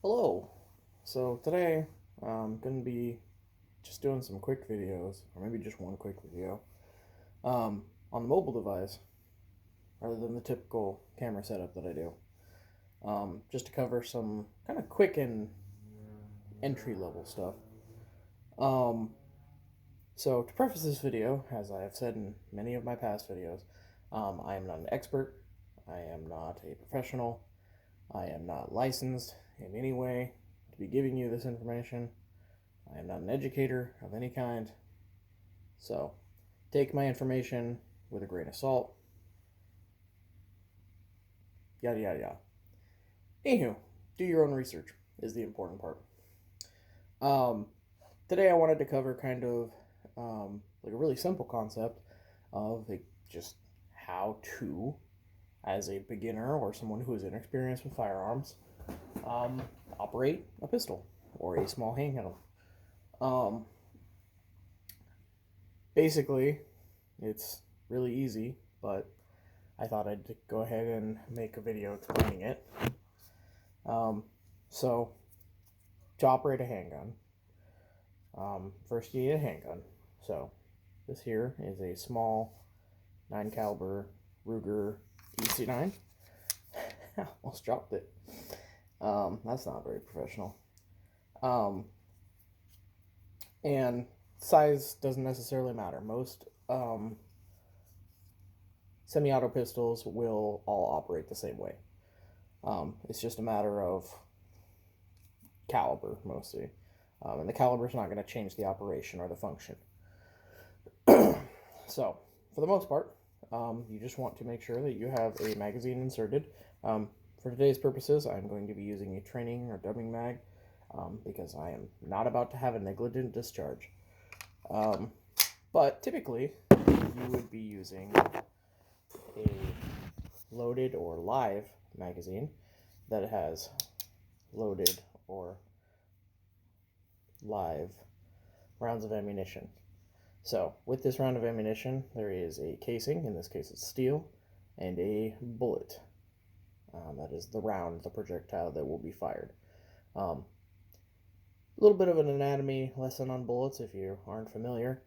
Hello. So today I'm going to be just doing some quick videos, or maybe just one quick video, on the mobile device rather than the typical camera setup that I do. Just to cover some kind of quick and entry level stuff. Um, so to preface this video, as I have said in many of my past videos, I am not an expert. I am not a professional. I am not licensed in any way to be giving you this information. I am not an educator of any kind. So take my information with a grain of salt. Yada, yada, yada. Anywho, do your own research is the important part. Today I wanted to cover kind of like a really simple concept of like just how to, as a beginner or someone who is inexperienced with firearms, operate a pistol or a small handgun. Basically, it's really easy, but I thought I'd go ahead and make a video explaining it. So, to operate a handgun, first you need a handgun. So, this here is a small 9 caliber Ruger TC9. Almost dropped it. That's not very professional. And size doesn't necessarily matter. Most semi-auto pistols will all operate the same way. It's just a matter of caliber, mostly. And the caliber is not going to change the operation or the function. So, for the most part, you just want to make sure that you have a magazine inserted. For today's purposes, I'm going to be using a training or dubbing mag, because I am not about to have a negligent discharge. But typically, you would be using a loaded or live magazine that has loaded or live rounds of ammunition. So, with this round of ammunition, there is a casing, in this case it's steel, and a bullet. That is the round, the projectile that will be fired. A little bit of an anatomy lesson on bullets if you aren't familiar.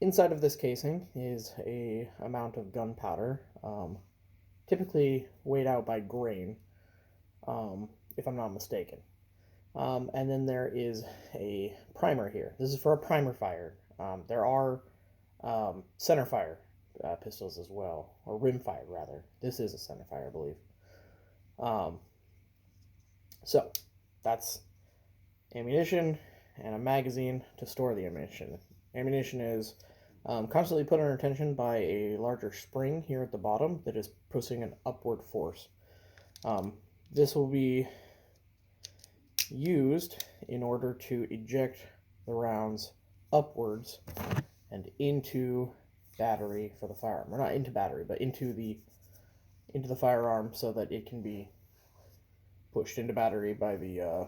Inside of this casing is a amount of gunpowder, typically weighed out by grain, if I'm not mistaken. And then there is a primer here. This is for a primer fire. There are center fire pistols as well, or rim fire rather. This is a center fire, I believe. So that's ammunition and a magazine to store the ammunition. Ammunition is constantly put under tension by a larger spring here at the bottom that is pushing an upward force. This will be used in order to eject the rounds upwards and into battery for the firearm, or not into battery, but into the firearm, so that it can be pushed into battery by the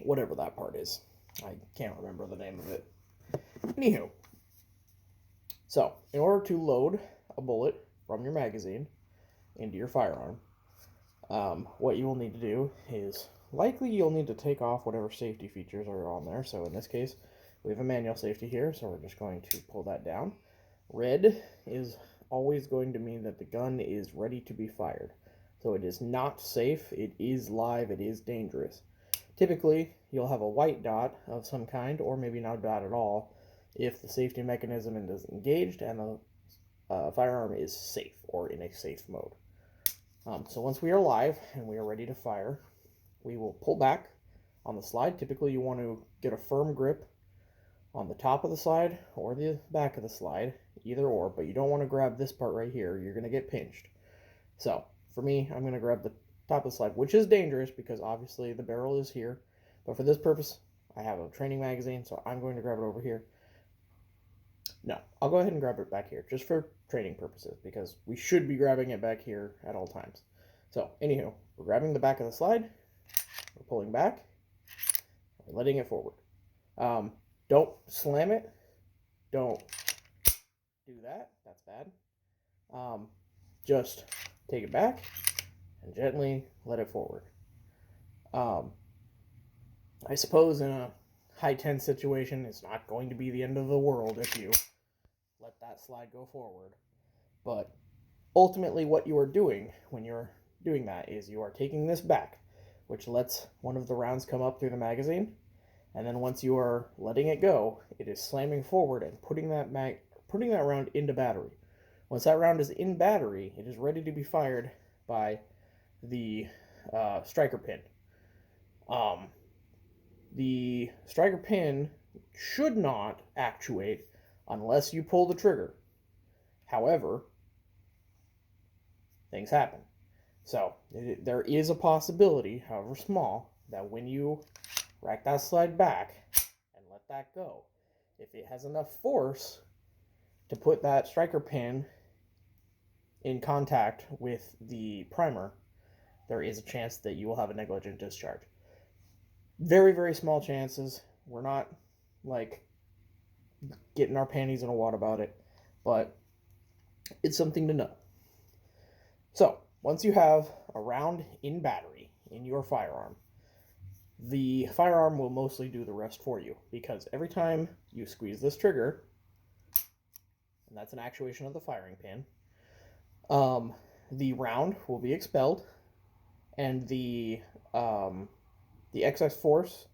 whatever that part is. I can't remember the name of it. Anywho, so in order to load a bullet from your magazine into your firearm, what you will need to do is, likely you'll need to take off whatever safety features are on there. So in this case, we have a manual safety here, so we're just going to pull that down. Red is always going to mean that the gun is ready to be fired. So it is not safe, it is live, it is dangerous. Typically, you'll have a white dot of some kind, or maybe not a dot at all, if the safety mechanism is engaged and the firearm is safe, or in a safe mode. So once we are live and we are ready to fire, we will pull back on the slide. Typically you want to get a firm grip on the top of the slide or the back of the slide, either or, but you don't want to grab this part right here. You're going to get pinched. So for me, I'm going to grab the top of the slide, which is dangerous because obviously the barrel is here, but for this purpose, I have a training magazine, so I'm going to grab it over here. No, I'll go ahead and grab it back here, just for training purposes, because we should be grabbing it back here at all times. So, anywho, we're grabbing the back of the slide, we're pulling back, we're letting it forward. Don't slam it, don't do that, that's bad. Just take it back, and gently let it forward. I suppose in a high tense situation, it's not going to be the end of the world if you let that slide go forward. But ultimately, what you are doing when you're doing that is you are taking this back, which lets one of the rounds come up through the magazine. And then once you are letting it go, it is slamming forward and putting that round into battery. Once that round is in battery, it is ready to be fired by the striker pin. The striker pin should not actuate unless you pull the trigger. However, things happen. So there is a possibility, however small, that when you rack that slide back and let that go, if it has enough force to put that striker pin in contact with the primer, there is a chance that you will have a negligent discharge. Very, very small chances. We're not like getting our panties in a wad about it, but it's something to know. So once you have a round in battery in your firearm, the firearm will mostly do the rest for you, because every time you squeeze this trigger, and that's an actuation of the firing pin, the round will be expelled, and the excess force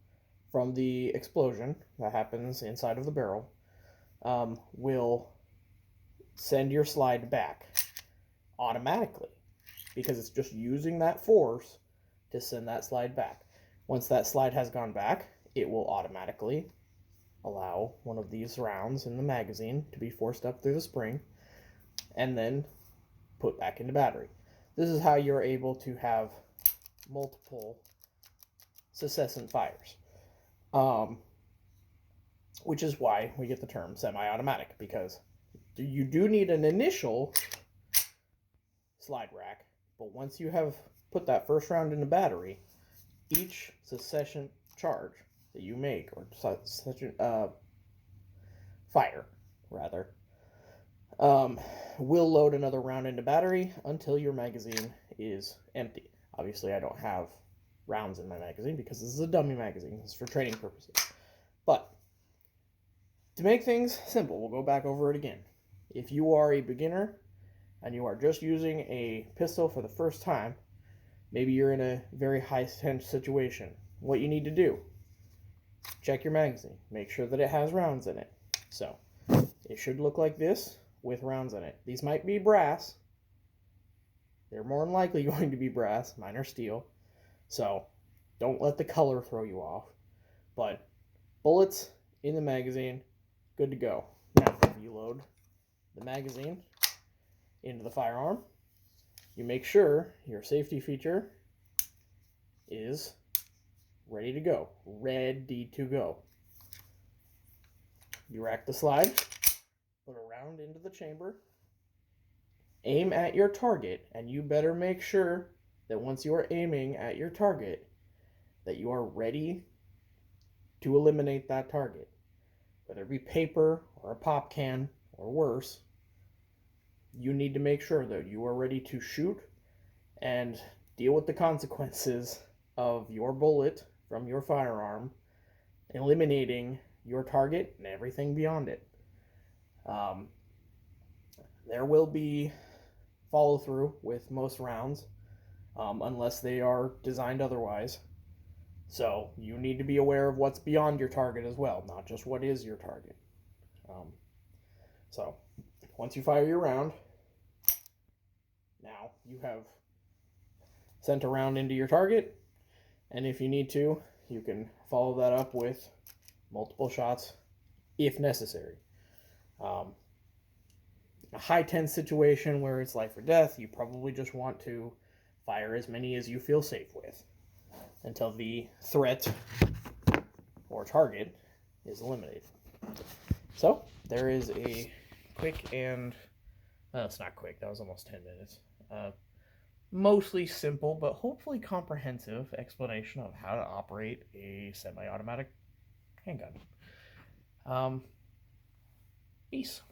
from the explosion that happens inside of the barrel will send your slide back automatically, because it's just using that force to send that slide back. Once that slide has gone back, it will automatically allow one of these rounds in the magazine to be forced up through the spring and then put back into battery. This is how you're able to have multiple successant fires, which is why we get the term semi-automatic, because you do need an initial slide rack, but once you have put that first round into battery, each succession charge that you make, or succession fire rather, will load another round into battery until your magazine is empty. Obviously, I don't have rounds in my magazine because this is a dummy magazine. This is for training purposes. But to make things simple, we'll go back over it again. If you are a beginner and you are just using a pistol for the first time, maybe you're in a very high-tense situation, what you need to do, check your magazine. Make sure that it has rounds in it. So it should look like this with rounds in it. These might be brass. They're more than likely going to be brass. Mine are steel. So don't let the color throw you off. But bullets in the magazine, good to go. Now, you load the magazine into the firearm. You make sure your safety feature is ready to go. Ready to go. You rack the slide, put a round into the chamber, aim at your target, and you better make sure that once you are aiming at your target, that you are ready to eliminate that target. Whether it be paper or a pop can or worse, you need to make sure that you are ready to shoot and deal with the consequences of your bullet from your firearm, eliminating your target and everything beyond it. There will be follow through with most rounds, unless they are designed otherwise. So you need to be aware of what's beyond your target as well, not just what is your target. So once you fire your round, now you have sent a round into your target, and if you need to, you can follow that up with multiple shots if necessary. A high tense situation where it's life or death, you probably just want to fire as many as you feel safe with until the threat or target is eliminated. So there is a quick and it's not quick, that was almost 10 minutes, mostly simple but hopefully comprehensive explanation of how to operate a semi-automatic handgun. Peace.